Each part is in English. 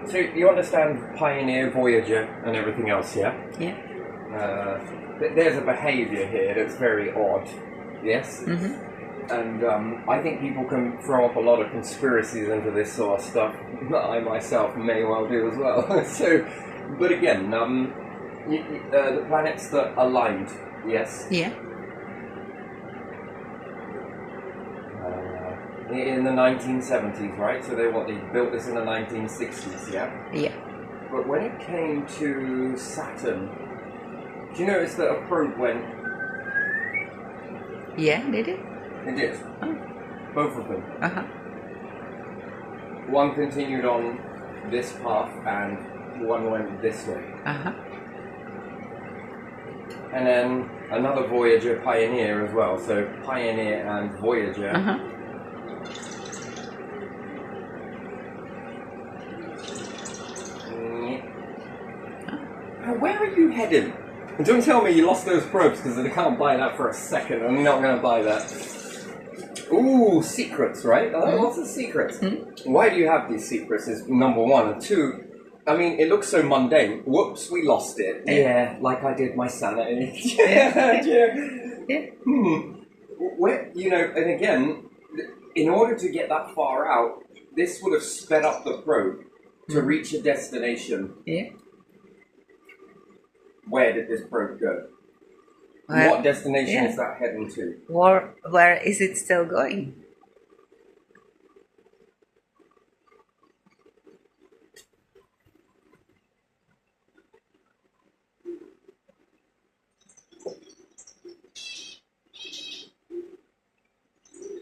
So you understand Pioneer, Voyager, and everything else, yeah? Yeah. There's a behaviour here that's very odd, yes? Mm-hmm. And I think people can throw up a lot of conspiracies into this sort of stuff that I myself may well do as well. So, but again, the planets that aligned, yes? Yeah. In the 1970s, right? So they built this in the 1960s, yeah? Yeah. But when it came to Saturn, do you notice that a probe went? Yeah, did it? It did. Oh. Both of them. Uh-huh. One continued on this path and one went this way. Uh-huh. And then another Voyager Pioneer as well. So Pioneer and Voyager. Uh-huh. Where are you heading? And don't tell me you lost those probes, because I can't buy that for a second. I'm not going to buy that. Ooh, secrets, right? Lots of secrets. Why do you have these secrets is number one. And two, I mean, it looks so mundane. Whoops, we lost it. Yeah, like I did my sanity. Yeah. Where, and again, in order to get that far out, this would have sped up the probe to reach a destination. Yeah. Where did this probe go? Where, what destination yeah. is that heading to? Where is it still going?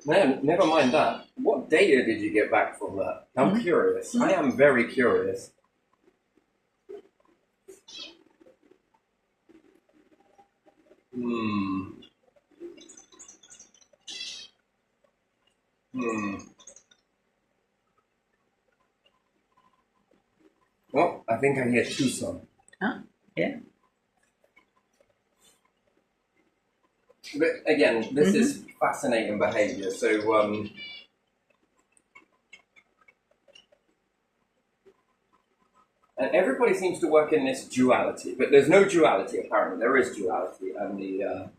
Man, never mind that. What data did you get back from that? I'm curious. I am very curious. Well, I think I hear Tucson. Huh? Yeah. But again, this is fascinating behavior. So, and everybody seems to work in this duality, but there's no duality apparently. There is duality, and the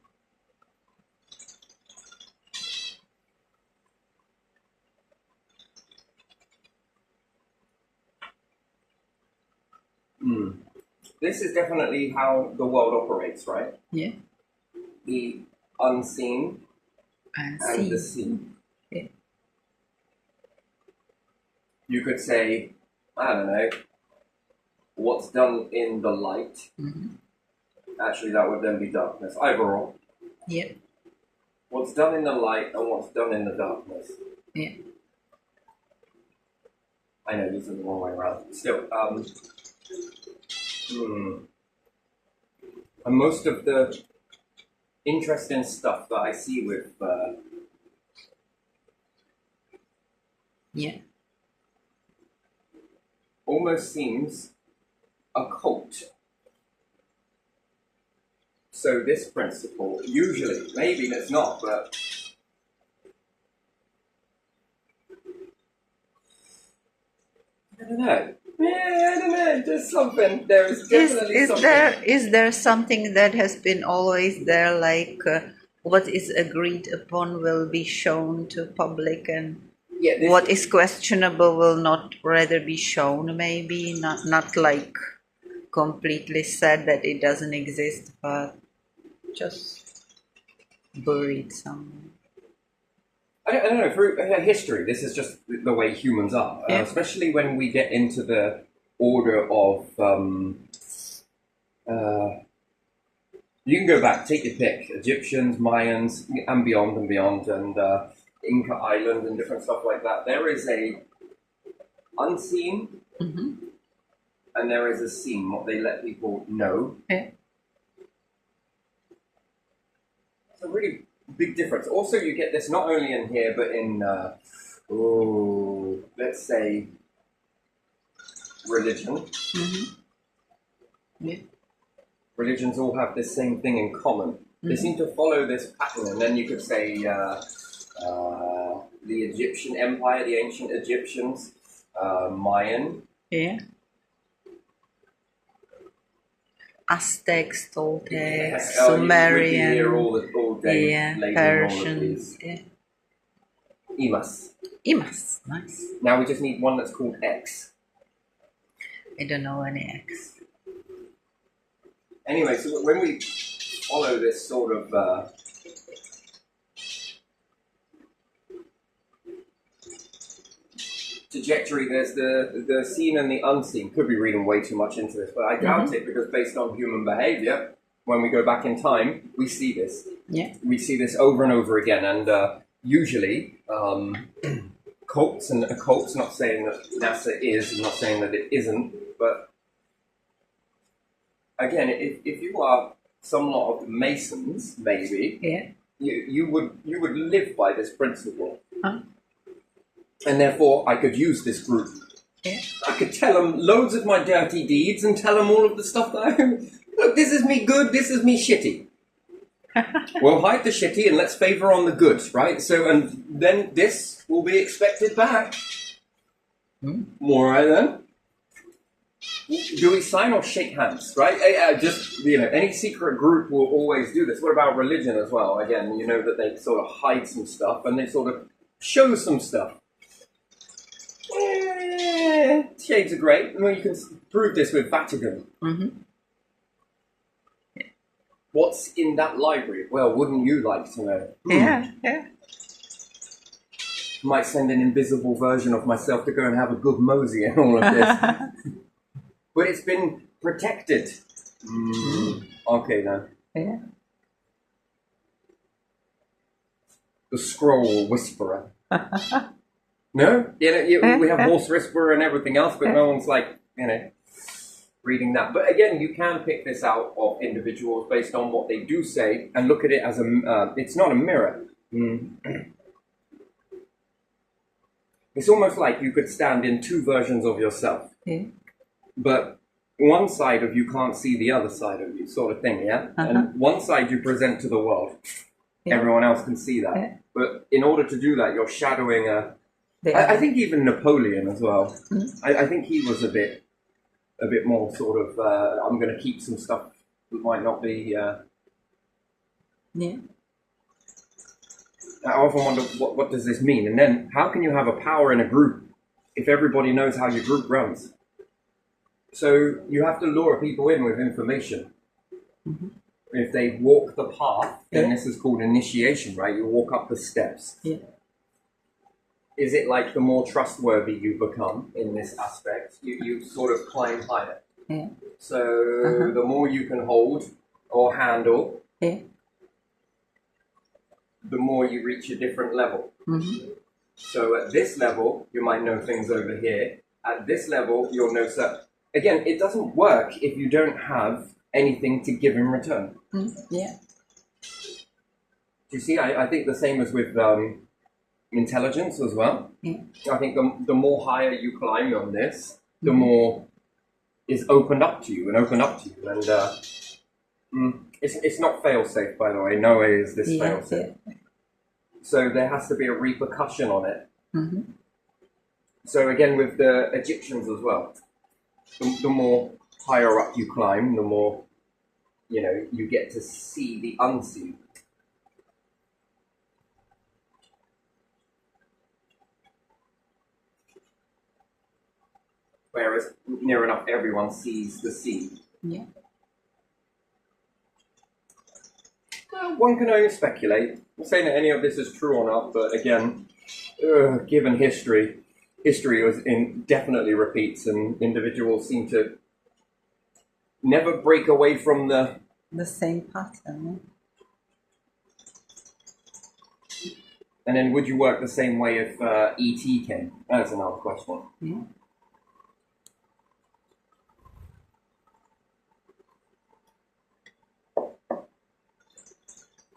this is definitely how the world operates, right? Yeah. The unseen and the seen. Yeah. You could say, I don't know, what's done in the light. Actually, that would then be darkness. Either or. Yeah. What's done in the light and what's done in the darkness. Yeah. I know these are the wrong way around. Still, and most of the interesting stuff that I see with yeah. almost seems occult. So this principle, usually, maybe it's not, but I don't know. Yeah, I don't know. Just something. There is definitely something. Is there something that has been always there, like what is agreed upon will be shown to public, and what is questionable will not rather be shown? Maybe not like completely said that it doesn't exist, but just buried somewhere. I don't know, through history, this is just the way humans are, especially when we get into the order of, you can go back, take your pick, Egyptians, Mayans, and beyond, and Inca Island and different stuff like that. There is a unseen, and there is a seen, what they let people know. Yeah. It's a really big difference. Also, you get this not only in here, but in, let's say, religion. Yeah. Religions all have this same thing in common. They seem to follow this pattern, and then you could say the Egyptian Empire, the ancient Egyptians, Mayan. Yeah. Aztecs, Toltecs, Oh, Sumerian, we'd be here all day yeah, labeling Persians, all of these. yeah. Imas. Imas, nice. Now we just need one that's called X. I don't know any X. Anyway, so when we follow this sort of trajectory, there's the seen and the unseen. Could be reading way too much into this, but I doubt it, because based on human behavior, when we go back in time, we see this. Yeah. We see this over and over again, and usually cults and occults, not saying that NASA is, and not saying that it isn't, but again, if you are some lot of Masons, maybe, Yeah. you would live by this principle. Huh? And therefore, I could use this group. Yeah. I could tell them loads of my dirty deeds and tell them all of the stuff that I... Look, this is me good, this is me shitty. We'll hide the shitty and let's favour on the good, right? So, and then this will be expected back. All right, then. Do we sign or shake hands, right? Just, you know, any secret group will always do this. What about religion as well? Again, you know that they sort of hide some stuff and they sort of show some stuff. Shades of grey. Well, you can prove this with Vatican. Mm-hmm. What's in that library? Well, wouldn't you like to know? Yeah, yeah. Might send an invisible version of myself to go and have a good mosey and all of this. But it's been protected. Okay, then. Yeah. The Scroll Whisperer. No? You know, we have Horse Whisperer and everything else, but no one's like, you know, reading that. But again, you can pick this out of individuals based on what they do say and look at it as a... it's not a mirror. It's almost like you could stand in two versions of yourself. Yeah. But one side of you can't see the other side of you, sort of thing, yeah? And one side you present to the world. Yeah. Everyone else can see that. Yeah. But in order to do that, you're shadowing a... I think even Napoleon as well. I think he was a bit more sort of, I'm going to keep some stuff that might not be... Yeah. I often wonder, what does this mean? And then, how can you have a power in a group if everybody knows how your group runs? So you have to lure people in with information. If they walk the path, then this is called initiation, right? You walk up the steps. Yeah. Is it like the more trustworthy you become in this aspect, you sort of climb higher? Yeah. So the more you can hold or handle, the more you reach a different level. So at this level, you might know things over here. At this level, you'll know stuff. Again, it doesn't work if you don't have anything to give in return. Yeah. Do you see? I think the same as with intelligence as well. Yeah. I think the more higher you climb on this, the more is opened up to you. And it's not fail-safe, by the way. No way is this fail-safe. Yeah. So there has to be a repercussion on it. So again, with the Egyptians as well, the more higher up you climb, the more, you know, you get to see the unseen. Whereas near enough everyone sees the scene. Yeah. One can only speculate. I'm not saying that any of this is true or not, but again, given history definitely repeats, and individuals seem to never break away from the same pattern. And then would you work the same way if E.T. came? That's another question. Yeah.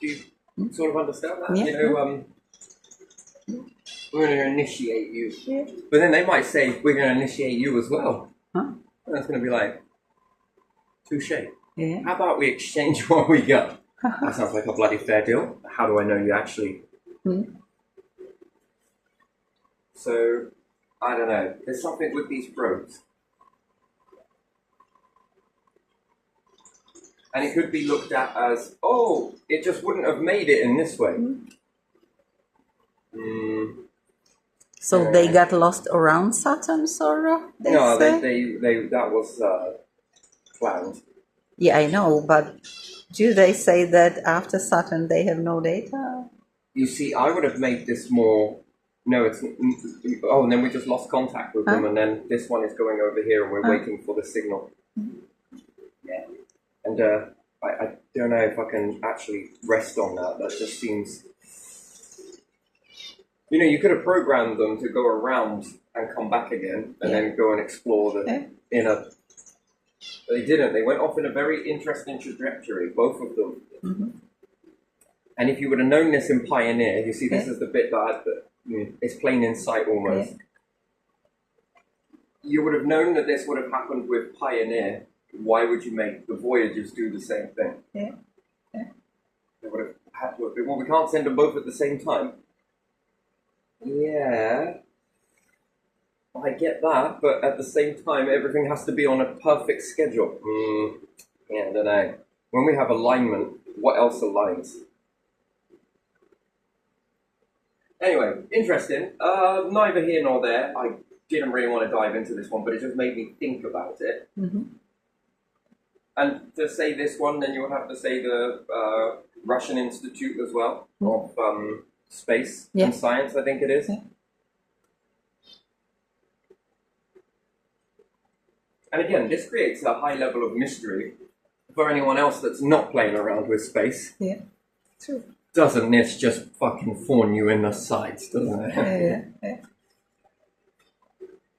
Do you sort of understand that? Yeah. You know, we're going to initiate you. Yeah. But then they might say, we're going to initiate you as well. Huh? And that's going to be like, touche. Yeah. How about we exchange what we got? That sounds like a bloody fair deal. How do I know you actually... So, I don't know. There's something with these probes. And it could be looked at as, oh, it just wouldn't have made it in this way. So they got lost around Saturn, sort of? No, they that was planned. Yeah, I know, but do they say that after Saturn they have no data? You see, I would have made this more. No, it's. Oh, and then we just lost contact with them, and then this one is going over here, and we're waiting for the signal. Yeah. And I don't know if I can actually rest on that. That just seems. You know, you could have programmed them to go around and come back again, and then go and explore the inner. But they didn't. They went off in a very interesting trajectory, both of them. And if you would have known this in Pioneer, you see, this is the bit that it's plain in sight almost. You would have known that this would have happened with Pioneer. Why would you make the Voyagers do the same thing? They would have had to. Well, we can't send them both at the same time. Yeah, I get that, but at the same time, everything has to be on a perfect schedule. Yeah, I don't know. When we have alignment, what else aligns? Anyway, interesting. Neither here nor there. I didn't really want to dive into this one, but it just made me think about it. And to say this one, then you would have to say the Russian Institute as well, of Space and Science, I think it is. And again, this creates a high level of mystery for anyone else that's not playing around with space. Yeah, true. Doesn't this just fucking fawn you in the sides, doesn't it? Yeah.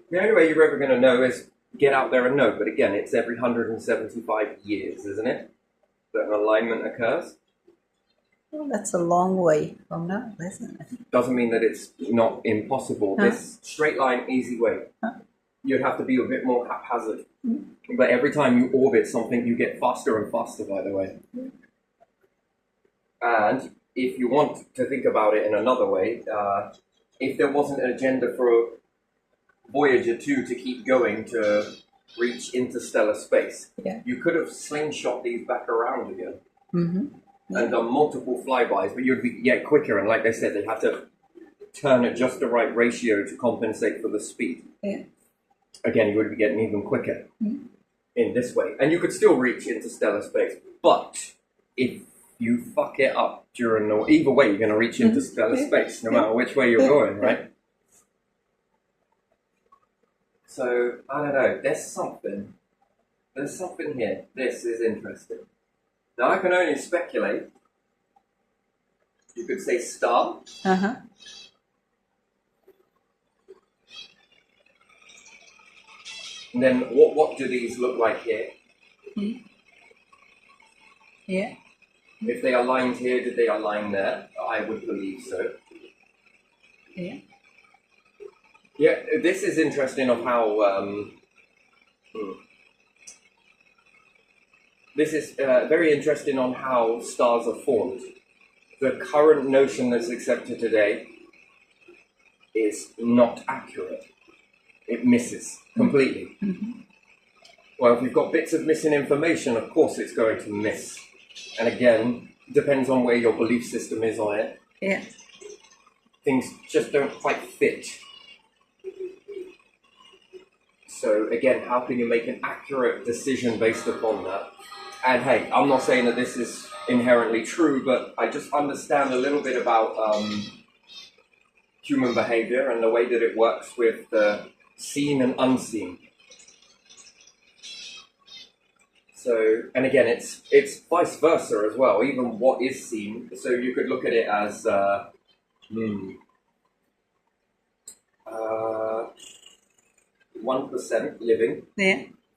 The only way you're ever going to know is get out there and know. But again, it's every 175 years, isn't it, that an alignment occurs? Well, that's a long way from now, isn't it? Doesn't mean that it's not impossible. This straight line, easy way. You'd have to be a bit more haphazard. But every time you orbit something, you get faster and faster, by the way. And if you want to think about it in another way, if there wasn't an agenda for Voyager 2 to keep going to reach interstellar space, you could have slingshot these back around again and done multiple flybys, but you'd be yet quicker. And like they said, they had to turn at just the right ratio to compensate for the speed. Again, you would be getting even quicker in this way. And you could still reach interstellar space. But if you fuck it up during either way, you're going to reach interstellar space, no matter which way you're going, right? So, I don't know. There's something here. This is interesting. Now, I can only speculate. You could say star. And then what do these look like here? Yeah. If they aligned here, did they align there? I would believe so. Yeah, this is interesting of how... This is very interesting on how stars are formed. The current notion that's accepted today is not accurate. It misses completely. Well, if you've got bits of missing information, of course it's going to miss. And again, depends on where your belief system is on it. Yeah. Things just don't quite fit. So again, how can you make an accurate decision based upon that? And hey, I'm not saying that this is inherently true, but I just understand a little bit about human behavior and the way that it works with the seen and unseen. So, and again, it's vice versa as well. Even what is seen, so you could look at it as 1% living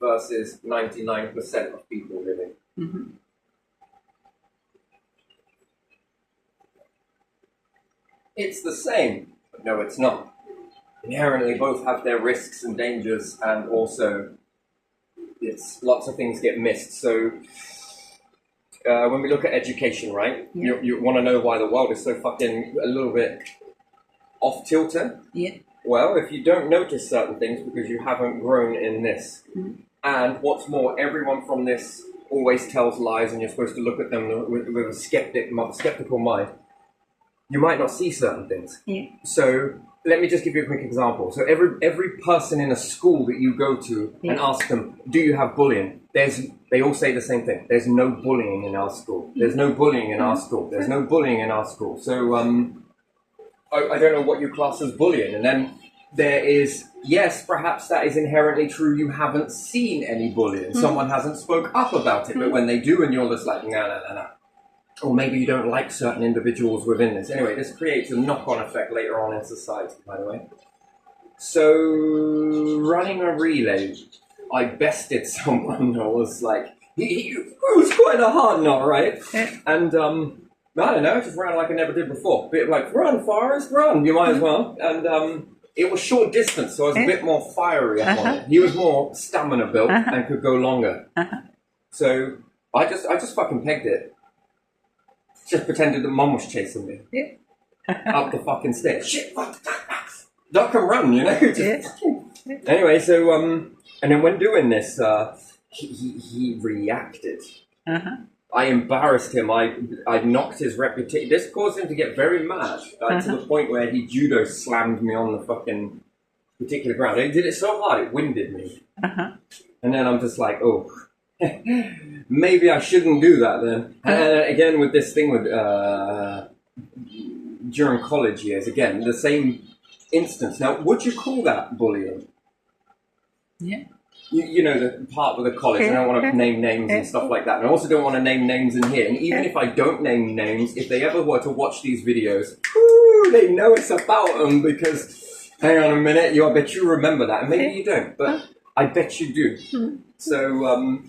versus 99% of people living. It's the same, but no, it's not. Inherently, both have their risks and dangers, and also lots of things get missed. So when we look at education, right, you want to know why the world is so fucking a little bit off tilter. Well, if you don't notice certain things because you haven't grown in this, and what's more, everyone from this always tells lies and you're supposed to look at them with a skeptical mind, you might not see certain things. Yeah. So let me just give you a quick example. So every person in a school that you go to and ask them, do you have bullying? They all say the same thing. There's no bullying in our school. There's no bullying in our school. There's no bullying in our school. So I don't know what you class as bullying. And then there is, yes, perhaps that is inherently true. You haven't seen any bullying. Someone hasn't spoke up about it. But when they do and you're just like, no. Or maybe you don't like certain individuals within this. Anyway, this creates a knock-on effect later on in society, by the way. So, running a relay, I bested someone that was like, it was quite a hard knot, right? And, I don't know, just ran like I never did before. Bit like, run, Forrest, run, you might as well. And it was short distance, so I was a bit more fiery up on it. He was more stamina built and could go longer. So, I just fucking pegged it. Just pretended that Mum was chasing me up the fucking stairs. Shit, fuck, duck and run, you know. Anyway, so and then when doing this, he reacted. I embarrassed him. I knocked his reputation. This caused him to get very mad, to the point where he judo slammed me on the fucking particular ground. He did it so hard it winded me. And then I'm just like, oh. Maybe I shouldn't do that then. Again, with this thing with during college years, again, the same instance. Now, would you call that bullying? Yeah. You know, the part with the college. I don't want to name names and stuff like that. And I also don't want to name names in here. And even if I don't name names, if they ever were to watch these videos, they know it's about them because, hang on a minute, I bet you remember that. And maybe you don't, but I bet you do. So,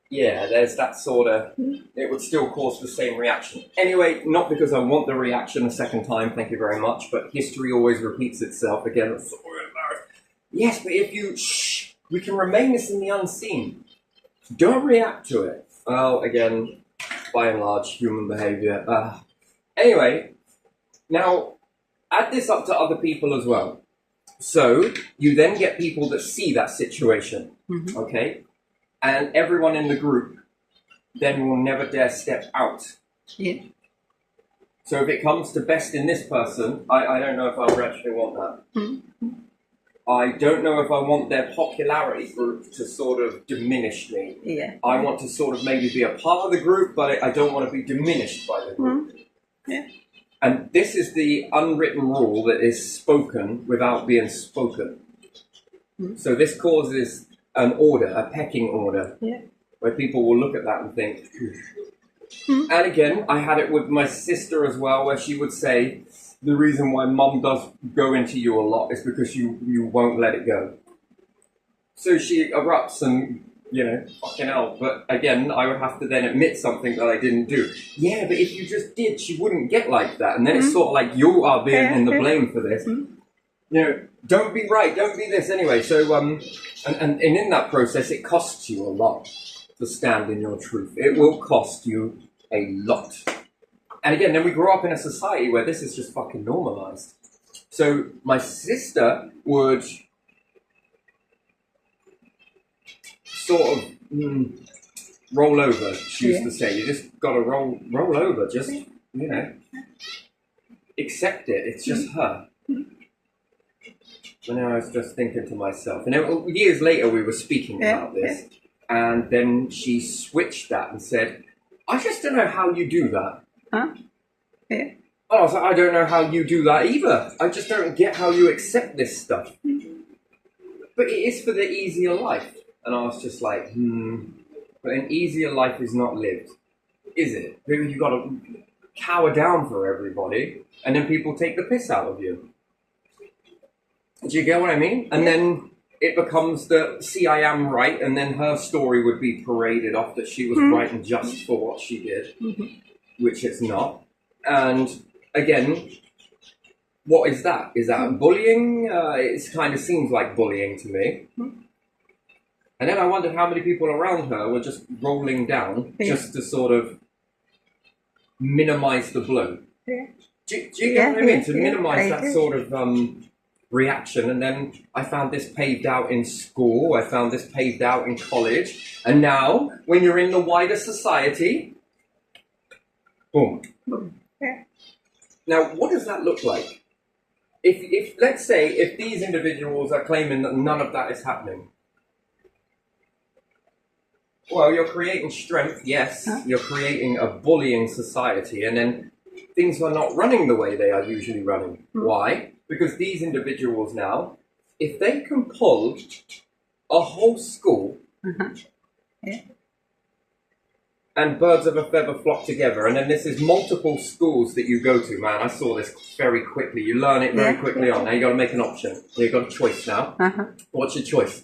yeah, there's that sort of, it would still cause the same reaction. Anyway, not because I want the reaction a second time, thank you very much, but history always repeats itself. Again, it's so embarrassing. Yes, but if you, we can remain this in the unseen. Don't react to it. Well, again, by and large, human behavior. Anyway, now, add this up to other people as well. So, you then get people that see that situation, okay? And everyone in the group then will never dare step out. Yeah. So if it comes to best in this person, I don't know if I would actually want that. I don't know if I want their popularity group to sort of diminish me. Yeah. I want to sort of maybe be a part of the group, but I don't want to be diminished by the group. Yeah. And this is the unwritten rule that is spoken without being spoken. So this causes an order, a pecking order, where people will look at that and think. And again, I had it with my sister as well, where she would say, the reason why Mum does go into you a lot is because you won't let it go. So she erupts and, you know, fucking hell. But again, I would have to then admit something that I didn't do. Yeah, but if you just did, she wouldn't get like that. And then it's sort of like you are being in the blame for this. You know, don't be right, don't be this anyway. So, and in that process, it costs you a lot to stand in your truth. It will cost you a lot. And again, then we grow up in a society where this is just fucking normalized. So my sister would sort of roll over, she used to say. You just got to roll over, just, you know, accept it. It's just her. And I was just thinking to myself, and then, years later we were speaking about this, and then she switched that and said, I just don't know how you do that. And I was like, I don't know how you do that either. I just don't get how you accept this stuff. But it is for the easier life. And I was just like, but an easier life is not lived, is it? Maybe you've got to cower down for everybody, and then people take the piss out of you. Do you get what I mean? And then it becomes the, see, I am right, and then her story would be paraded off that she was right and just for what she did, which it's not. And again, what is that? Is that bullying? It kind of seems like bullying to me. And then I wondered how many people around her were just rolling down just to sort of minimize the blow. Do you get what I mean? To minimize that sort of reaction, and then I found this paved out in school, I found this paved out in college, and now when you're in the wider society, boom. Yeah. Now, what does that look like? If let's say, if these individuals are claiming that none of that is happening, well, you're creating strength, yes, you're creating a bullying society, and then things are not running the way they are usually running. Why? Because these individuals now, if they can pull a whole school and birds of a feather flock together, and then this is multiple schools that you go to, man, I saw this very quickly. You learn it very quickly on. Now you got to make an option. You got a choice now. What's your choice?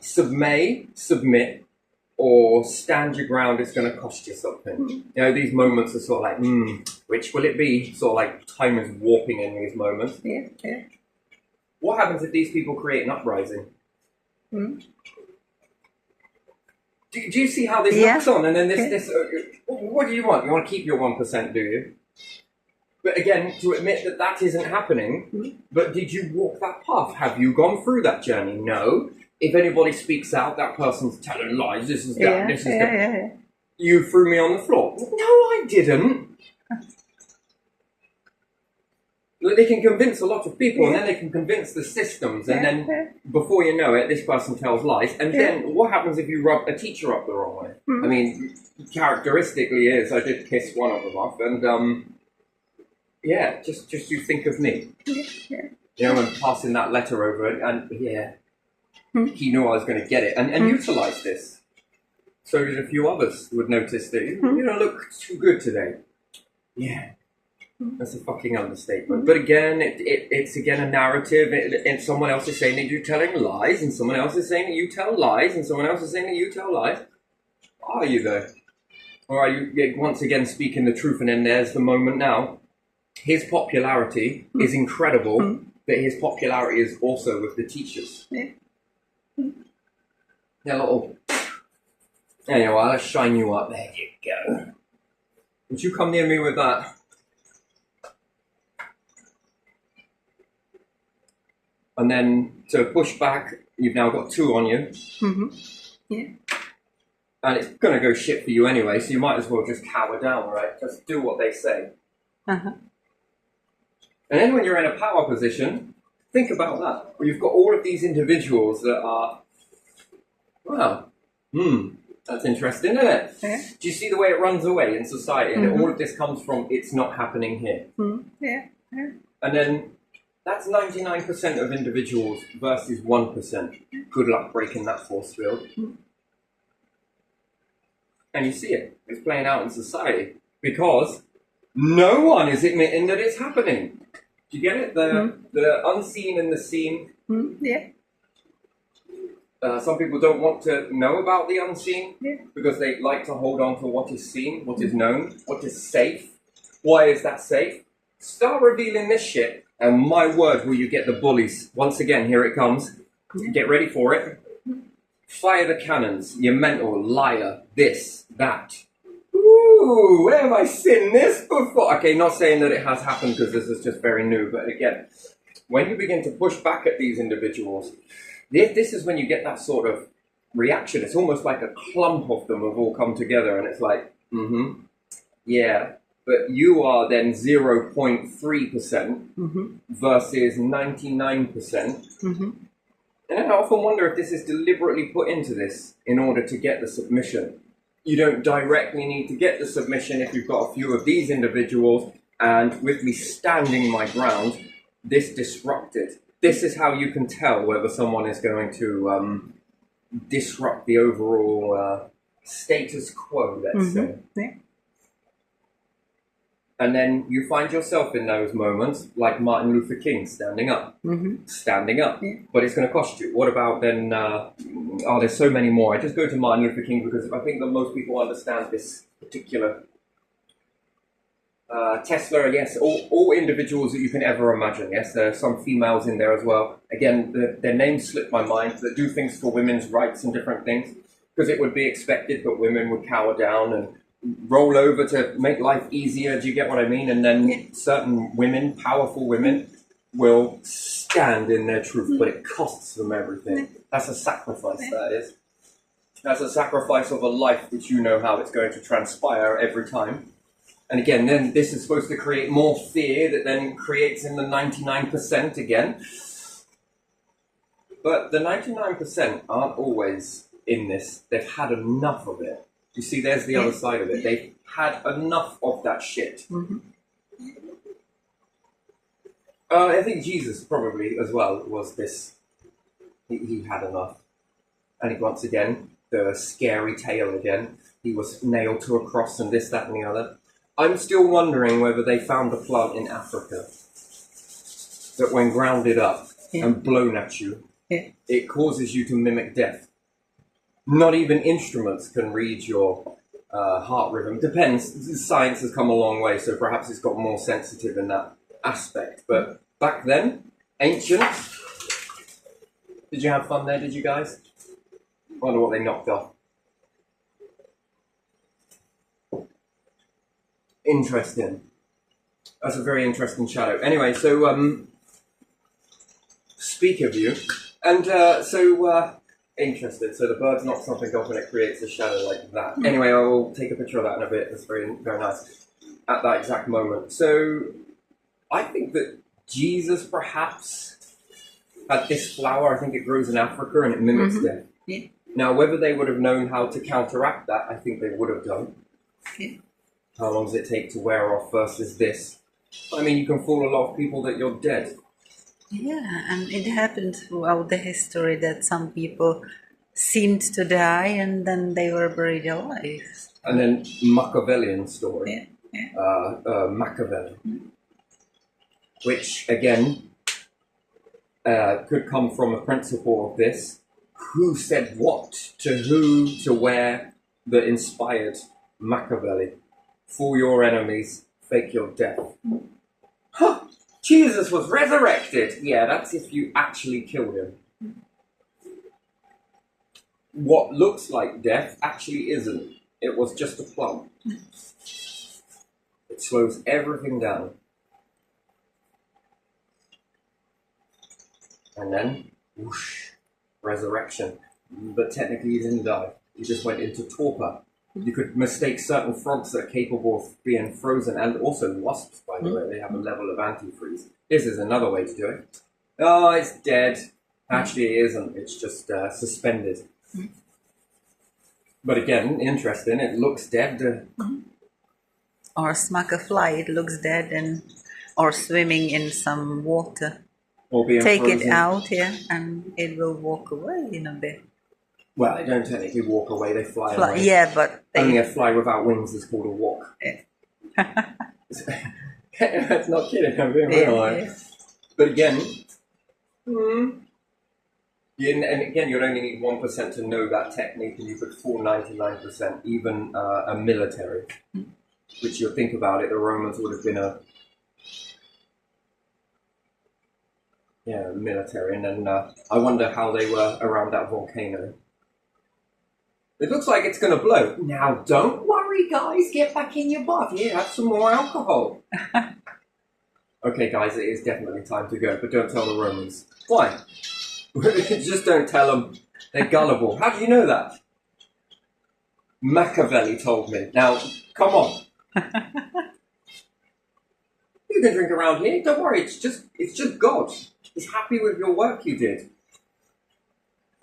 Submit, or stand your ground. It's going to cost you something. You know, these moments are sort of like, which will it be? Sort of like time is warping in these moments. What happens if these people create an uprising? Do you see how this looks on? And then this what do you want? You want to keep your 1%, do you? But again, to admit that that isn't happening, but did you walk that path? Have you gone through that journey? No. If anybody speaks out, that person's telling lies. This is that. This is that. You threw me on the floor. No, I didn't. They can convince a lot of people, and then they can convince the systems, and then before you know it, this person tells lies. And then what happens if you rub a teacher up the wrong way? I mean, characteristically is I did piss one of them off, and just you think of me. You know, and passing that letter over, and he knew I was going to get it, and utilize this. So did a few others who would notice that you don't look too good today. Yeah. That's a fucking understatement. But again, it's again a narrative, and someone else is saying that you're telling lies, and someone else is saying that you tell lies, and someone else is saying that you tell lies. Are you though? Or are you once again speaking the truth? And then there's the moment now. His popularity is incredible, but his popularity is also with the teachers. Anyway, I'll shine you up. There you go. Would you come near me with that? And then to push back, you've now got 2 on you. And it's going to go shit for you anyway, so you might as well just cower down, right? Just do what they say. And then when you're in a power position, think about that. Where you've got all of these individuals that are, that's interesting, isn't it? Do you see the way it runs away in society? And all of this comes from, it's not happening here. And then that's 99% of individuals versus 1%. Good luck breaking that force field. And you see it. It's playing out in society. Because no one is admitting that it's happening. Do you get it? The unseen and the seen. Some people don't want to know about the unseen because they like to hold on to what is seen, what is known, what is safe. Why is that safe? Start revealing this shit. And my word, will you get the bullies. Once again, here it comes. Get ready for it. Fire the cannons. You mental liar. This, that. Ooh, where have I seen this before? Okay, not saying that it has happened because this is just very new. But again, when you begin to push back at these individuals, this is when you get that sort of reaction. It's almost like a clump of them have all come together. And it's like, yeah. But you are then 0.3% versus 99%. And I often wonder if this is deliberately put into this in order to get the submission. You don't directly need to get the submission if you've got a few of these individuals, and with me standing my ground, this disrupted. This is how you can tell whether someone is going to disrupt the overall status quo, let's say. And then you find yourself in those moments, like Martin Luther King, standing up. Standing up. But it's going to cost you. What about then, there's so many more. I just go to Martin Luther King because I think that most people understand this particular Tesla, yes, all individuals that you can ever imagine, yes. There are some females in there as well. Again, their names slip my mind, that do things for women's rights and different things, because it would be expected that women would cower down and roll over to make life easier. Do you get what I mean? And then certain women, powerful women, will stand in their truth, but it costs them everything. That's a sacrifice, that is. That's a sacrifice of a life which you know how it's going to transpire every time. And again, then this is supposed to create more fear that then creates in the 99% again. But the 99% aren't always in this. They've had enough of it. You see, there's the other side of it. They've had enough of that shit. Mm-hmm. I think Jesus probably as well was this. He had enough. And once again, the scary tale again. He was nailed to a cross and this, that and the other. I'm still wondering whether they found a plant in Africa that when grounded up and blown at you, it causes you to mimic death. Not even instruments can read your heart rhythm. Depends. Science has come a long way, so perhaps it's got more sensitive in that aspect. But back then, ancient. Did you have fun there, did you guys? Wonder what they knocked off. Interesting. That's a very interesting shadow. Anyway, so, speak of you. And, interested. So the bird's knocked something off and it creates a shadow like that. Anyway, I will take a picture of that in a bit. That's very, very nice. At that exact moment. So, I think that Jesus perhaps had this flower. I think it grows in Africa and it mimics death. Yeah. Now, whether they would have known how to counteract that, I think they would have done. Yeah. How long does it take to wear off versus this? I mean, you can fool a lot of people that you're dead. Yeah, and it happened throughout the history that some people seemed to die and then they were buried alive. And then Machiavellian story. Yeah. Machiavelli. Which, again, could come from a principle of this. Who said what to who to where that inspired Machiavelli? Fool your enemies, fake your death. Huh! Jesus was resurrected! Yeah, that's if you actually killed him. What looks like death actually isn't. It was just a plump. It slows everything down. And then, whoosh, resurrection. But technically he didn't die. He just went into torpor. You could mistake certain frogs that are capable of being frozen, and also wasps, by the way. They have a level of antifreeze. This is another way to do it. Oh, it's dead. Actually, it isn't. It's just suspended. But again, interesting. It looks dead. Or smack a fly, it looks dead, and or swimming in some water. Or being Take frozen. it out, and it will walk away in a bit. Well, they don't technically walk away, they fly away. Yeah, but Only a fly without wings is called a walk. That's not kidding, I'm being real. But again, and again, you'd only need 1% to know that technique, and you could fool 99%, even a military. Which you'll think about it, the Romans would have been a military, and then I wonder how they were around that volcano. It looks like it's going to blow. Now, don't worry, guys. Get back in your bath. Here, have some more alcohol. Okay, guys, it is definitely time to go, but don't tell the Romans. Why? Just don't tell them. They're gullible. How do you know that? Machiavelli told me. Now, come on. You can drink around here. Don't worry. It's just God. He's happy with your work you did.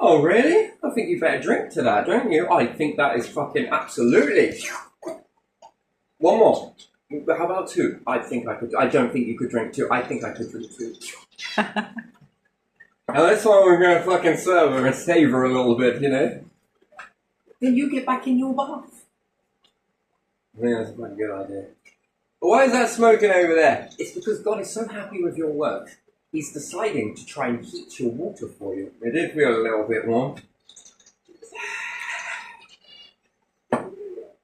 Oh, really? I think you better drink to that, don't you? I think that is fucking absolutely. One more. How about two? I think I could. I don't think you could drink two. I think I could drink two. Now that's why we're going to fucking serve her and save her a little bit, you know? Then you get back in your bath. I think that's quite a good idea. But why is that smoking over there? It's because God is so happy with your work. He's deciding to try and heat your water for you. It did feel a little bit warm.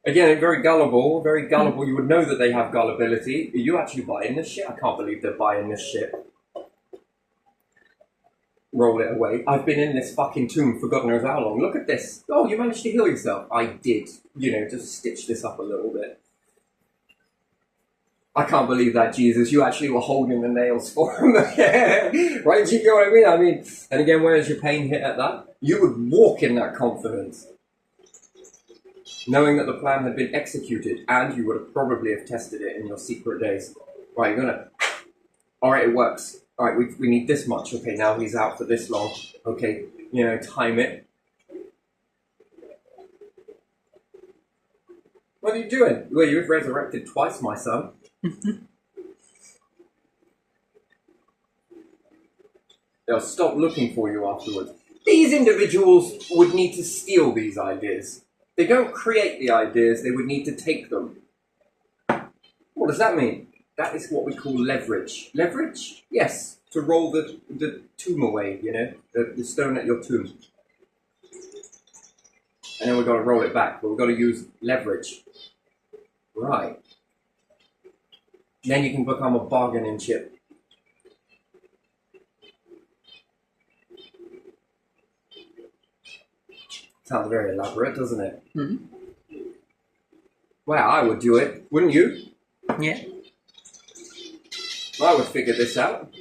Again, very gullible, very gullible. You would know that they have gullibility. Are you actually buying this shit? I can't believe they're buying this shit. Roll it away. I've been in this fucking tomb for God knows how long. Look at this. Oh, you managed to heal yourself. I did. You know, just stitch this up a little bit. I can't believe that, Jesus. You actually were holding the nails for him. Right? Do you know what I mean? I mean, and again, where's your pain hit at that? You would walk in that confidence, knowing that the plan had been executed, and you would have probably have tested it in your secret days. Right, all right, it works. All right, we need this much. Okay, now he's out for this long. Okay, time it. What are you doing? Well, you've resurrected twice, my son. They'll stop looking for you afterwards. These individuals would need to steal these ideas. They don't create the ideas, they would need to take them. What does that mean? That is what we call leverage. Leverage? Yes, to roll the tomb away, the stone at your tomb. And then we've got to roll it back, but we've got to use leverage. Right. Then you can become a bargaining chip. Sounds very elaborate, doesn't it? Mm-hmm. Well, I would do it, wouldn't you? Yeah. I would figure this out.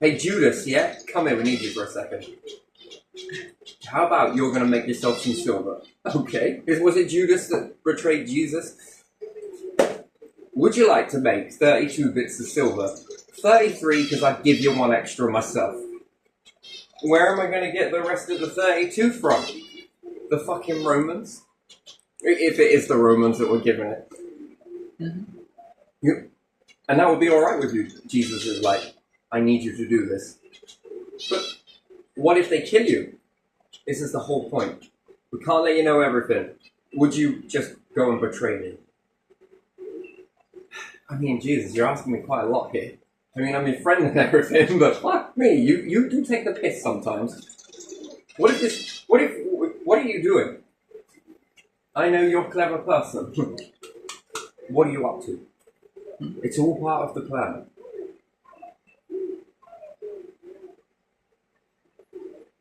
Hey, Judas, yeah? Come here, we need you for a second. How about you're going to make yourself some silver? Okay. Was it Judas that betrayed Jesus? Would you like to make 32 bits of silver? 33 because I'd give you one extra myself. Where am I going to get the rest of the 32 from? The fucking Romans? If it is the Romans that were giving it. Mm-hmm. And that would be alright with you. Jesus is like, I need you to do this. But what if they kill you? This is the whole point. We can't let you know everything. Would you just go and betray me? I mean, Jesus, you're asking me quite a lot here. I mean, I'm your friend and everything, but fuck me, you do take the piss sometimes. What are you doing? I know you're a clever person. What are you up to? It's all part of the plan.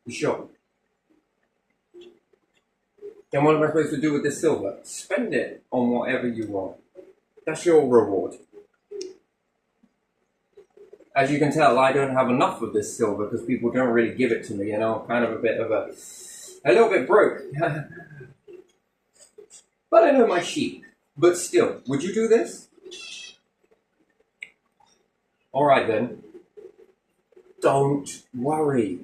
You sure? Then what am I supposed to do with this silver? Spend it on whatever you want. That's your reward. As you can tell, I don't have enough of this silver because people don't really give it to me, I'm kind of a little bit broke. But I know my sheep. But still, would you do this? Alright then. Don't worry.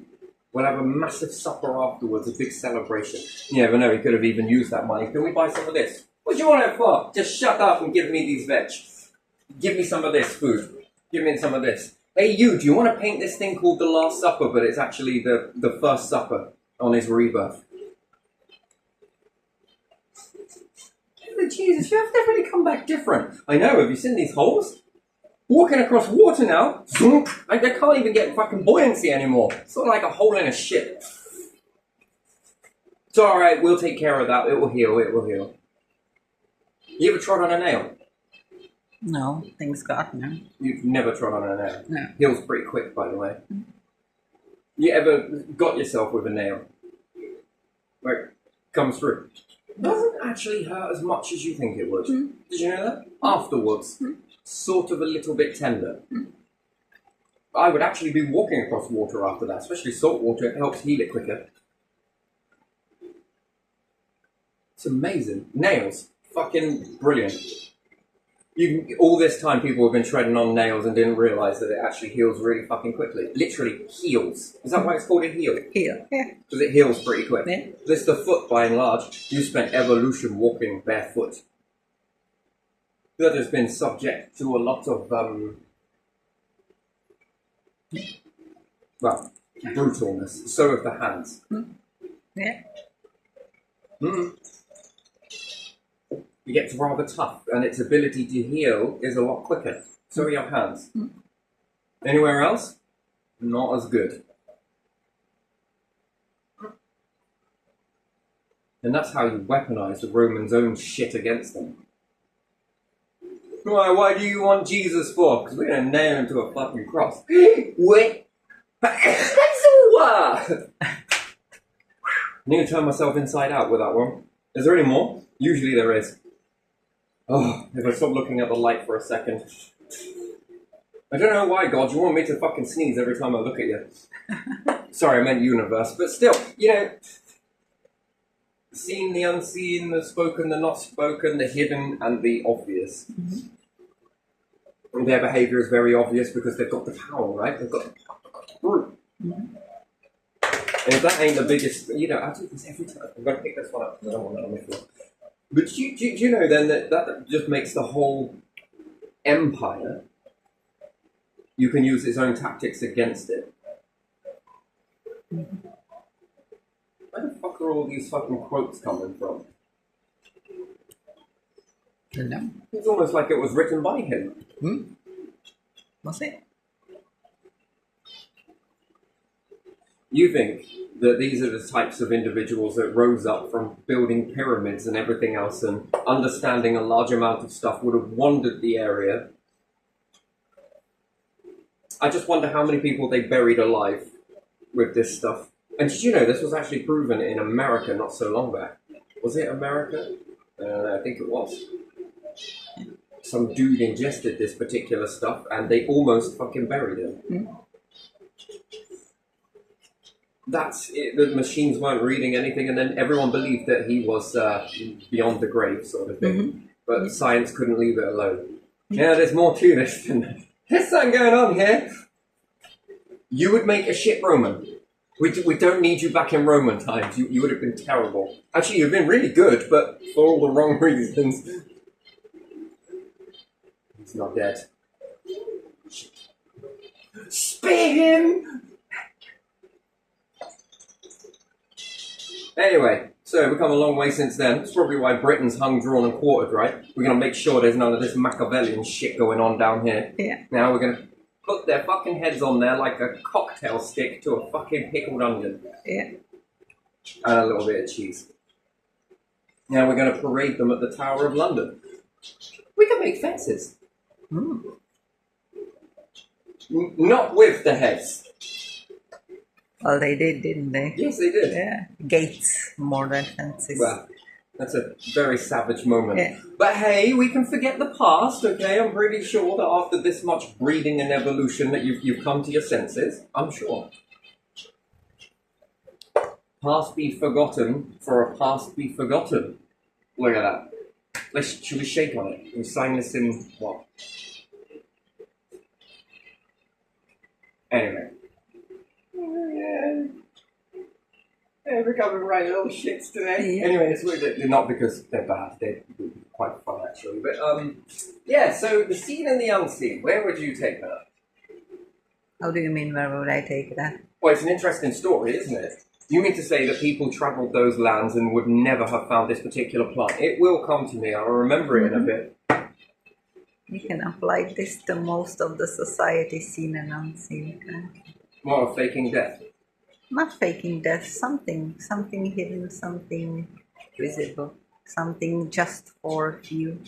We'll have a massive supper afterwards, a big celebration. You never know, he could have even used that money. Can we buy some of this? What do you want it for? Just shut up and give me these veg. Give me some of this food. Give me some of this. Hey you, do you want to paint this thing called The Last Supper, but it's actually the First Supper on his rebirth? Jesus, you have definitely come back different. I know, have you seen these holes? Walking across water now, zoom, I can't even get fucking buoyancy anymore. It's sort of like a hole in a ship. It's alright, we'll take care of that. It will heal, it will heal. You ever trod on a nail? No, thanks God, no. You've never trod on a nail? No. Heals pretty quick, by the way. You ever got yourself with a nail? Like, comes through? Doesn't actually hurt as much as you think it would. Did you know that? Afterwards, sort of a little bit tender. I would actually be walking across water after that, especially salt water. It helps heal it quicker. It's amazing. Nails. Fucking brilliant. All this time people have been treading on nails and didn't realise that it actually heals really fucking quickly. Literally heals. Is that why it's called a heel? Heel, yeah. Because it heals pretty quick. Yeah. This is the foot by and large. You spent evolution walking barefoot. That has been subject to a lot of, brutalness. So have the hands. Yeah. It gets rather tough, and its ability to heal is a lot quicker. So are your hands. Anywhere else? Not as good. And that's how you weaponize the Romans' own shit against them. Why do you want Jesus for? Because we're going to nail him to a fucking cross. Wait. I need to turn myself inside out with that one. Is there any more? Usually there is. Oh, if I stop looking at the light for a second. I don't know why, God, you want me to fucking sneeze every time I look at you. Sorry, I meant universe, but still, you know, the seen, the unseen, the spoken, the not spoken, the hidden, and the obvious. Their behaviour is very obvious because they've got the power, right? They've got the brute. And if that ain't the biggest, you know, I do this every time. I'm going to pick this one up because I don't want that on my floor. But do you know then that just makes the whole empire, you can use its own tactics against it. Where the fuck are all these fucking quotes coming from? No. It's almost like it was written by him. Was it? You think that these are the types of individuals that rose up from building pyramids and everything else and understanding a large amount of stuff would have wandered the area? I just wonder how many people they buried alive with this stuff. And did you know this was actually proven in America not so long back? Was it America? I think it was. Some dude ingested this particular stuff and they almost fucking buried him. That's it. The machines weren't reading anything, and then everyone believed that he was beyond the grave, sort of thing. But science couldn't leave it alone. Yeah, there's more to this than that. There's something going on here. You would make a shit Roman. We don't need you back in Roman times. You would have been terrible. Actually, you've been really good, but for all the wrong reasons. He's not dead. Spear him! Anyway, so we've come a long way since then. It's probably why Britain's hung, drawn and quartered, right? We're going to make sure there's none of this Machiavellian shit going on down here. Yeah. Now we're going to put their fucking heads on there like a cocktail stick to a fucking pickled onion. Yeah. And a little bit of cheese. Now we're going to parade them at the Tower of London. We can make fences. Not with the heads. Well, they did, didn't they? Yes, they did. Yeah. Gates more than fences. Well, that's a very savage moment. Yeah. But hey, we can forget the past, okay? I'm pretty sure that after this much breeding and evolution that you've come to your senses. I'm sure. Past be forgotten for a past be forgotten. Look at that. Should we shake on it? We sign this in what? Anyway. Yeah, we're coming right little shits today. Yeah. Anyway, it's weird. Not because they're bad. They're quite fun, actually. But, yeah, so the seen and the unseen. Where would you take that? How do you mean, where would I take that? Well, it's an interesting story, isn't it? You mean to say that people travelled those lands and would never have found this particular plant? It will come to me. I'll remember it in a bit. We can apply this to most of the society, seen and unseen. More of faking death. Not faking death, something hidden, something visible, something just for you,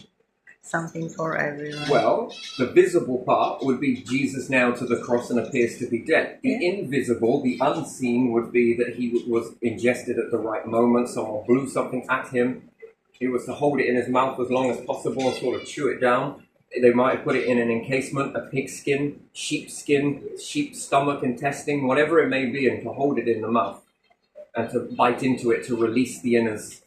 something for everyone. Well, the visible part would be Jesus nailed to the cross and appears to be dead. The invisible, the unseen, would be that he was ingested at the right moment, someone blew something at him. He was to hold it in his mouth as long as possible and sort of chew it down. They might have put it in an encasement, a pig skin, sheep's stomach, intestine, whatever it may be, and to hold it in the mouth and to bite into it to release the innards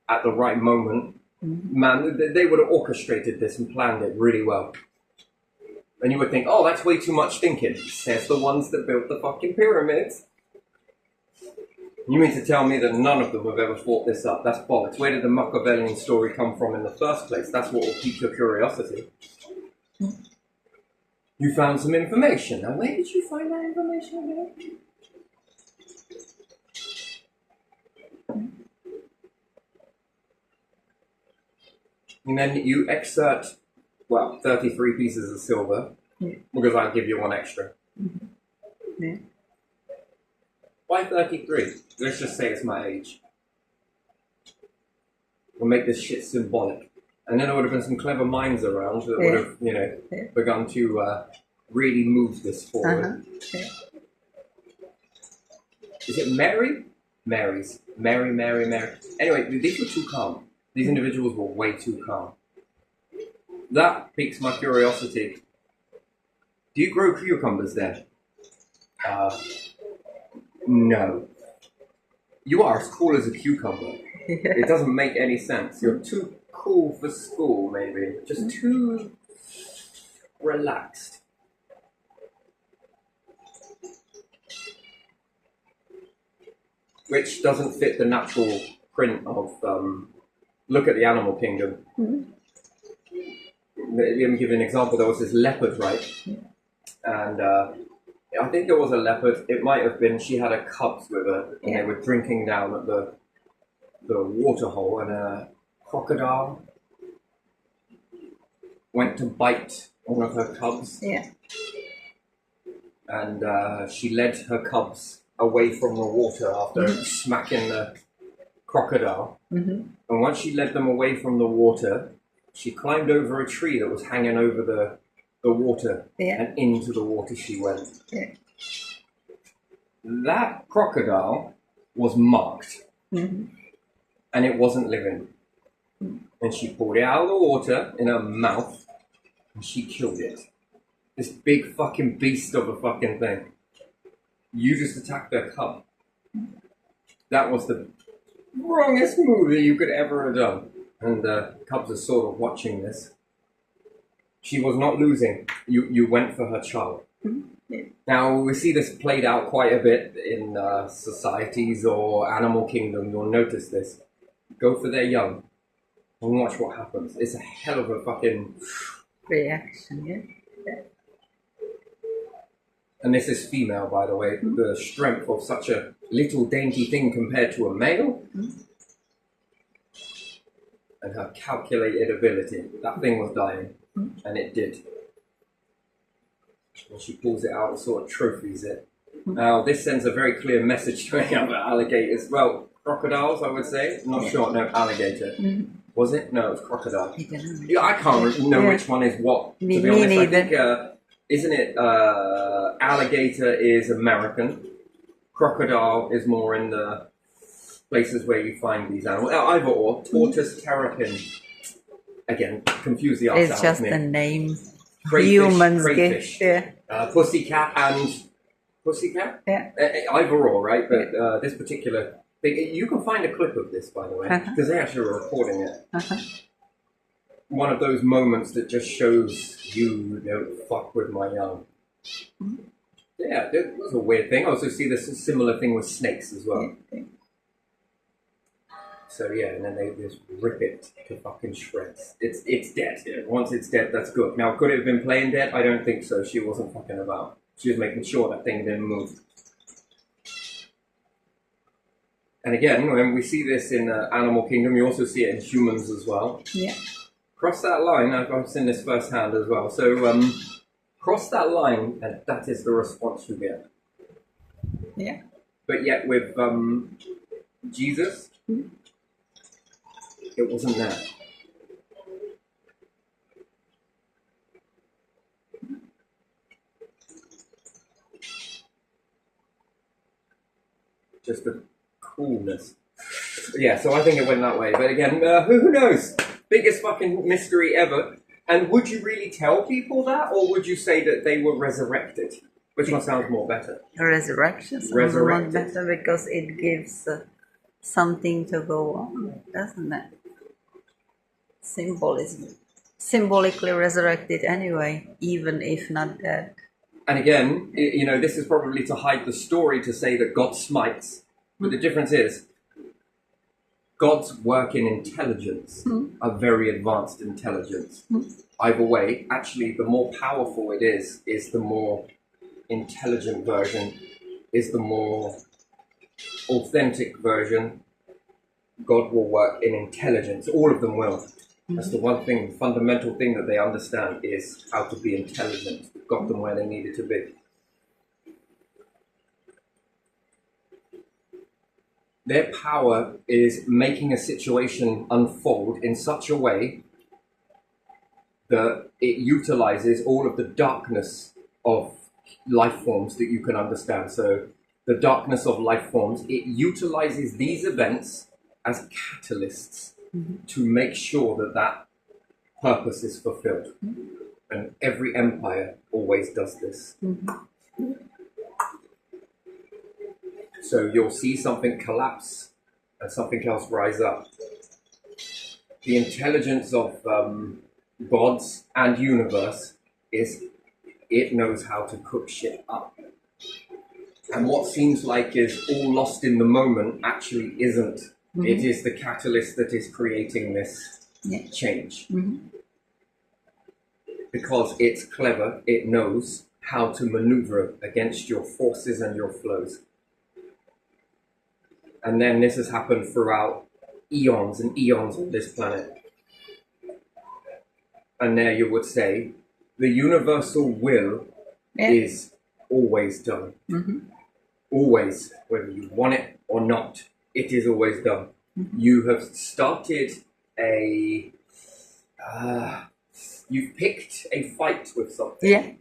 at the right moment. Man, they would have orchestrated this and planned it really well. And you would think, oh, that's way too much thinking. Says the ones that built the fucking pyramids. You mean to tell me that none of them have ever thought this up? That's bollocks. Where did the Machiavellian story come from in the first place? That's what will pique your curiosity. You found some information. Now, where did you find that information again? And then you exert, 33 pieces of silver, because I'll give you one extra. Yeah. Why 33? Let's just say it's my age. We'll make this shit symbolic. And then there would have been some clever minds around that would have, begun to really move this forward. Is it Mary? Mary. Anyway, these were too calm. These individuals were way too calm. That piques my curiosity. Do you grow cucumbers there? No. You are as cool as a cucumber. It doesn't make any sense. You're too cool for school, maybe. Just too relaxed. Which doesn't fit the natural print of, look at the animal kingdom. Let me give you an example. There was this leopard, right? And I think it was a leopard. It might have been, she had her cubs with her, and they were drinking down at the water hole, and a crocodile went to bite one of her cubs. Yeah. And she led her cubs away from the water after smacking the crocodile. And once she led them away from the water, she climbed over a tree that was hanging over the water, and into the water she went. That crocodile was marked, and it wasn't living. And she pulled it out of the water in her mouth, and she killed it. This big fucking beast of a fucking thing. You just attacked their cub. That was the wrongest move that you could ever have done. And the cubs are sort of watching this. She was not losing. You went for her child. Now, we see this played out quite a bit in societies or animal kingdom. You'll notice this. Go for their young and watch what happens. It's a hell of a fucking reaction, yeah. And this is female, by the way. The strength of such a little dainty thing compared to a male. And her calculated ability. That thing was dying. And it did. And she pulls it out and sort of trophies it. Now, this sends a very clear message to any other alligators. Well, crocodiles, I would say. Not sure, no, alligator. Was it? No, it was crocodile. I can't know which one is what, to be honest. I think, isn't it, alligator is American. Crocodile is more in the places where you find these animals. Either or. Tortoise, terrapin. Again, confuse the arse out of me. It's just a name. Crayfish, Humans crayfish. Pussycat and... Pussycat? Yeah. Either or, right? But this particular thing... You can find a clip of this, by the way, because they actually were recording it. One of those moments that just shows you don't fuck with my young. Yeah, it was a weird thing. I also see this similar thing with snakes as well. So yeah, and then they just rip it to fucking shreds. It's dead. Once it's dead, that's good. Now, could it have been plain dead? I don't think so. She wasn't fucking about. She was making sure that thing didn't move. And again, when we see this in Animal Kingdom, you also see it in humans as well. Yeah. Cross that line. I've seen this firsthand as well. So cross that line, and that is the response you get. Yeah. But yet with Jesus, it wasn't there. Just the coolness. Yeah, so I think it went that way. But again, who knows? Biggest fucking mystery ever. And would you really tell people that? Or would you say that they were resurrected? Which one sounds more better? Resurrection sounds more better because it gives something to go on, doesn't it? Symbolism. Symbolically resurrected anyway, even if not dead. And again, you know, this is probably to hide the story to say that God smites. But the difference is, God's work in intelligence, a very advanced intelligence. Either way, actually, the more powerful it is the more intelligent version, is the more authentic version. God will work in intelligence. All of them will. That's the one thing, the fundamental thing that they understand is how to be intelligent. Got them where they needed to be. Their power is making a situation unfold in such a way that it utilizes all of the darkness of life forms that you can understand. So the darkness of life forms, it utilizes these events as catalysts to make sure that purpose is fulfilled. And every empire always does this. So you'll see something collapse and something else rise up. The intelligence of gods and universe is it knows how to cook shit up. And what seems like is all lost in the moment actually isn't. It is the catalyst that is creating this change. Because it's clever, it knows how to maneuver against your forces and your flows. And then this has happened throughout eons and eons on this planet. And there you would say, the universal will is always done. Always, whether you want it or not, it is always done. You have started you've picked a fight with something.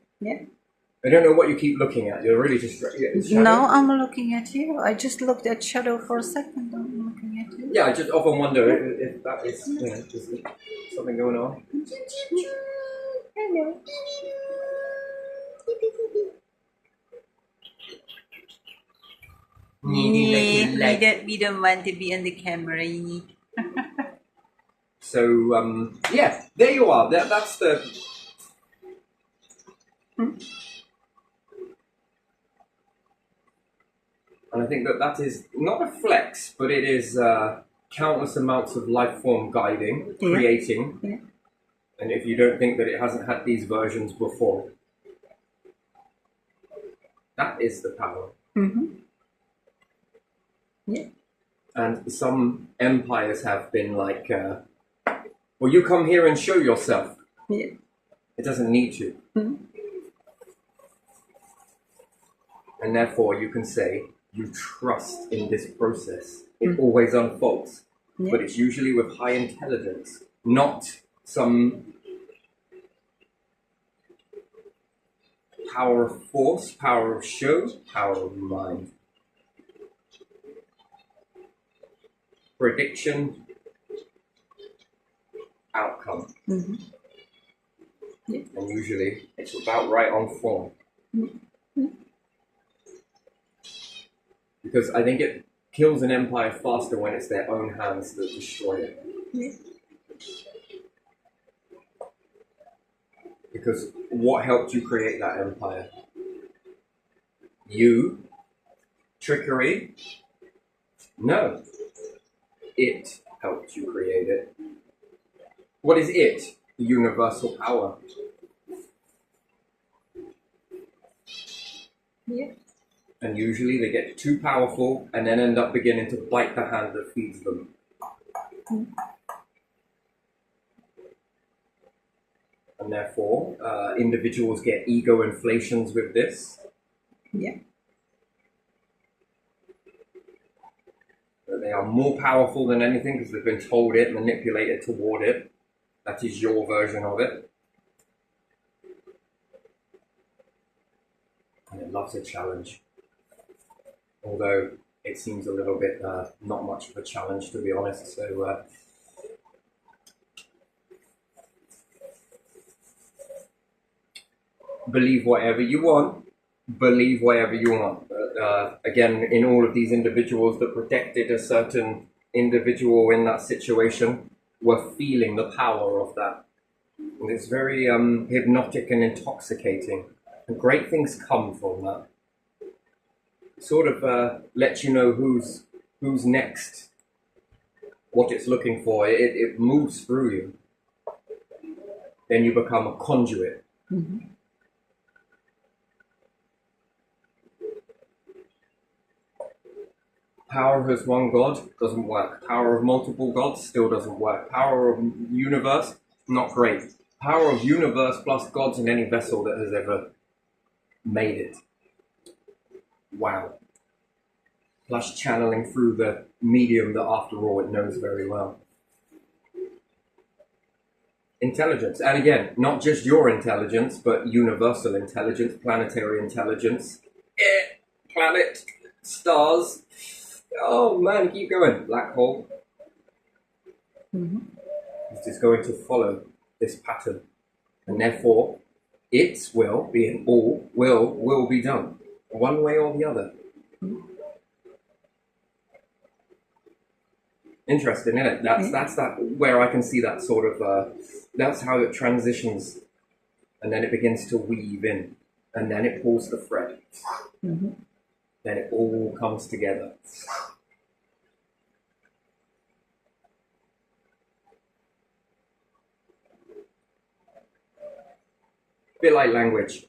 I don't know what you keep looking at. You're really just... No, I'm looking at you. I just looked at Shadow for a second. I'm looking at you. Yeah, I just often wonder if that is, just something going on. Hello. We don't want to be on the camera. So, yeah, there you are. That's the... And I think that is not a flex, but it is countless amounts of life form guiding, creating. And if you don't think that it hasn't had these versions before, that is the power. And some empires have been like, well, you come here and show yourself. It doesn't need to. And therefore you can say, you trust in this process. It always unfolds. But it's usually with high intelligence, not some power of force, power of show, power of mind. Prediction, outcome. And usually it's about right on form. Because I think it kills an empire faster when it's their own hands that destroy it. Because what helped you create that empire? You? Trickery? No. It helped you create it. What is it? The universal power. And usually they get too powerful and then end up beginning to bite the hand that feeds them. And therefore, individuals get ego inflations with this. That they are more powerful than anything because they've been told it, manipulated toward it. That is your version of it. And it loves a challenge. Although it seems a little bit not much of a challenge, to be honest. So believe whatever you want. Believe whatever you want. But, again, in all of these individuals that protected a certain individual in that situation were feeling the power of that. And it's very hypnotic and intoxicating. And great things come from that. Sort of lets you know who's next, what it's looking for. It moves through you. Then you become a conduit. Power of one god doesn't work. Power of multiple gods still doesn't work. Power of universe, not great. Power of universe plus gods in any vessel that has ever made it. Wow. Plus channeling through the medium that after all it knows very well. Intelligence. And again, not just your intelligence, but universal intelligence, planetary intelligence. Planet, stars. Oh man, keep going. Black hole. It's just going to follow. this pattern, and therefore its will, being all, will be done, one way or the other. Interesting, isn't it? That's that where I can see that sort of. That's how it transitions, and then it begins to weave in, and then it pulls the thread. Mm-hmm. Then it all comes together. A bit like language.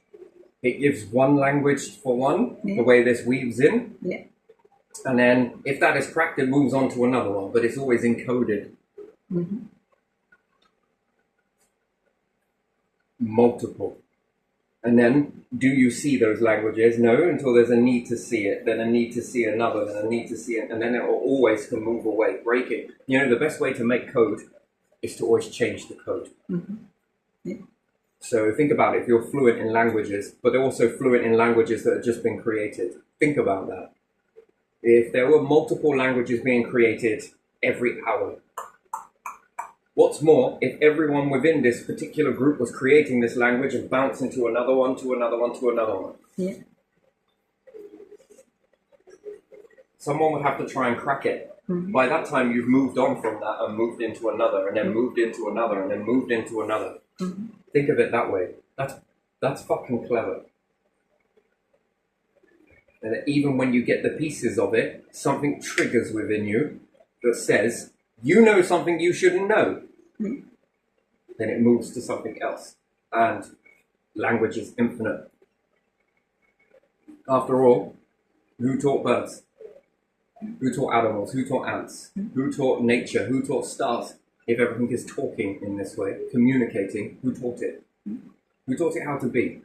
It gives one language for one, the way this weaves in. Yeah. And then if that is cracked, it moves on to another one, but it's always encoded. Mm-hmm. Multiple. And then, do you see those languages? No, until there's a need to see it, then a need to see another, then a need to see it, and then it always can move away, break it. You know, the best way to make code is to always change the code. Mm-hmm. Yeah. So think about it, if you're fluent in languages, but they're also fluent in languages that have just been created. Think about that. If there were multiple languages being created every hour, what's more, if everyone within this particular group was creating this language and bouncing to another one, to another one, to another one. Yeah. Someone would have to try and crack it. Mm-hmm. By that time, you've moved on from that and moved into another, and then moved into another, and then moved into another. Mm-hmm. Think of it that way. That's fucking clever. And even when you get the pieces of it, something triggers within you that says, you know something you shouldn't know. Mm-hmm. Then it moves to something else. And language is infinite. After all, who taught birds? Who taught animals? Who taught ants? Who taught nature? Who taught stars? If everything is talking in this way, communicating, who taught it? Who taught it how to be?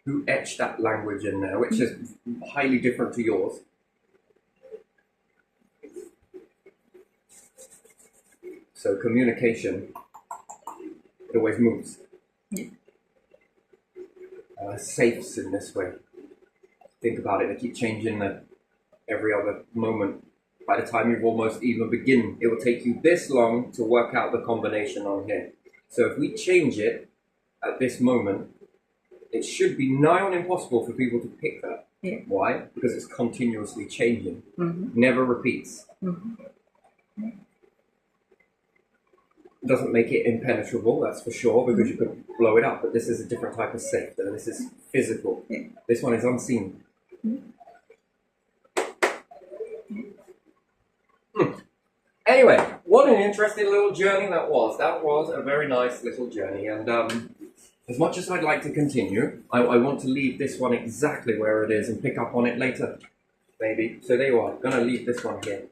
Who etched that language in there, which is highly different to yours? So communication, it always moves. Safes in this way. Think about it, they keep changing every other moment. By the time you've almost even begin, it will take you this long to work out the combination on here. So if we change it at this moment, it should be nigh on impossible for people to pick that. Yeah. Why? Because it's continuously changing. Mm-hmm. Never repeats. Mm-hmm. Doesn't make it impenetrable, that's for sure, because you could blow it up, but this is a different type of safe, and this is physical. Yeah. This one is unseen. Anyway, what an interesting little journey that was. That was a very nice little journey, and as much as I'd like to continue, I want to leave this one exactly where it is and pick up on it later, maybe. So there you are, I'm going to leave this one here.